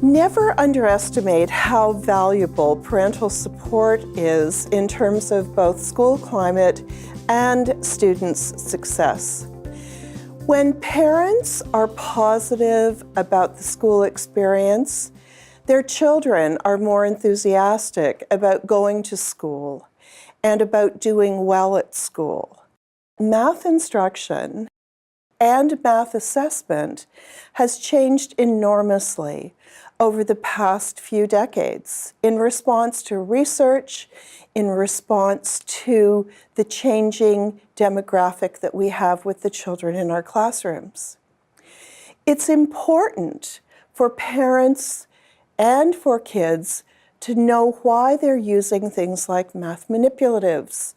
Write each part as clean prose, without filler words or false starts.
Never underestimate how valuable parental support is in terms of both school climate and students' success. When parents are positive about the school experience, their children are more enthusiastic about going to school and about doing well at school. Math instruction and math assessment has changed enormously over the past few decades in response to research, in response to the changing demographic that we have with the children in our classrooms. It's important for parents and for kids to know why they're using things like math manipulatives,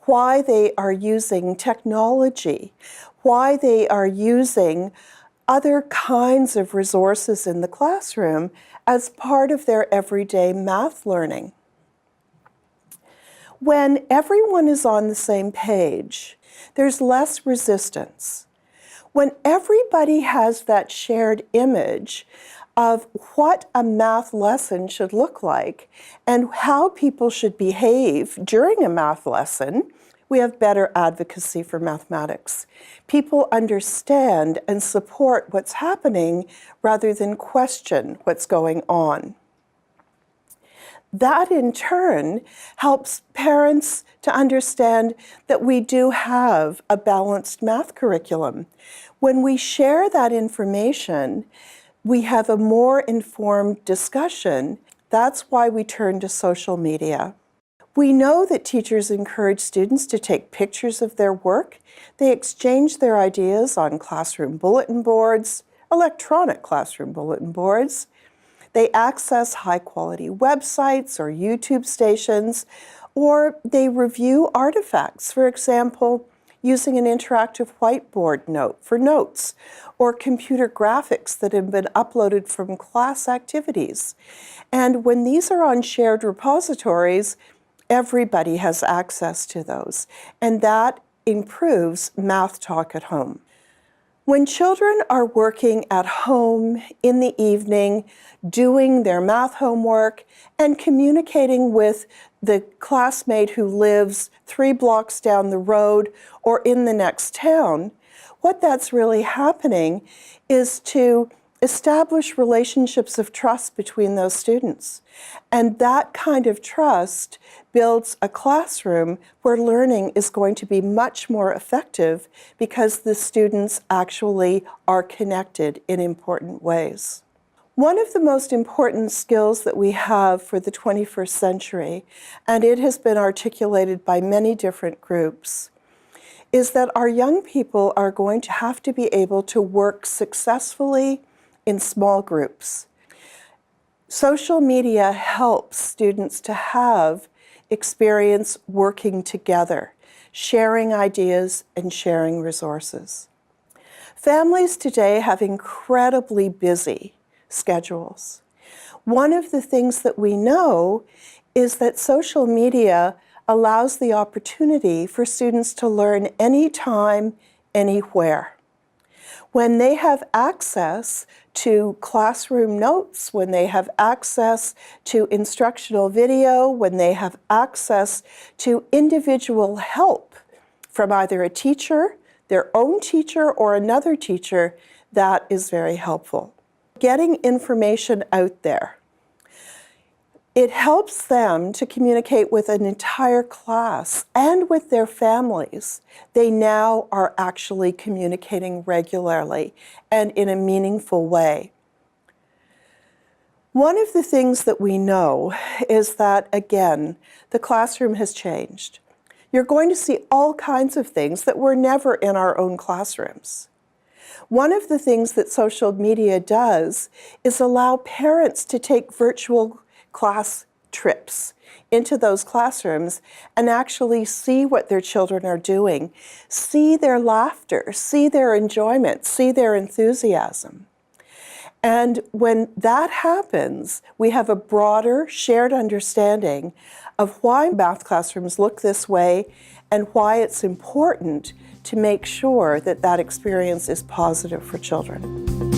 why they are using technology, why they are using other kinds of resources in the classroom as part of their everyday math learning. When everyone is on the same page, there's less resistance. When everybody has that shared image of what a math lesson should look like and how people should behave during a math lesson, we have better advocacy for mathematics. People understand and support what's happening rather than question what's going on. That in turn helps parents to understand that we do have a balanced math curriculum. When we share that information, we have a more informed discussion. That's why we turn to social media. We know that teachers encourage students to take pictures of their work. They exchange their ideas on classroom bulletin boards, electronic classroom bulletin boards. They access high-quality websites or YouTube stations, or they review artifacts, for example, using an interactive whiteboard note for notes, or computer graphics that have been uploaded from class activities. And when these are on shared repositories, everybody has access to those, and that improves math talk at home. When children are working at home in the evening, doing their math homework, and communicating with the classmate who lives 3 blocks down the road or in the next town, what that's really happening is to establish relationships of trust between those students. And that kind of trust builds a classroom where learning is going to be much more effective because the students actually are connected in important ways. One of the most important skills that we have for the 21st century, and it has been articulated by many different groups, is that our young people are going to have to be able to work successfully in small groups. Social media helps students to have experience working together, sharing ideas and sharing resources. Families today have incredibly busy schedules. One of the things that we know is that social media allows the opportunity for students to learn anytime, anywhere. When they have access to classroom notes, when they have access to instructional video, when they have access to individual help from either a teacher, their own teacher, or another teacher, that is very helpful. Getting information out there. It helps them to communicate with an entire class and with their families. They now are actually communicating regularly and in a meaningful way. One of the things that we know is that, again, the classroom has changed. You're going to see all kinds of things that were never in our own classrooms. One of the things that social media does is allow parents to take virtual class trips into those classrooms and actually see what their children are doing, see their laughter, see their enjoyment, see their enthusiasm. And when that happens, we have a broader shared understanding of why math classrooms look this way and why it's important to make sure that that experience is positive for children.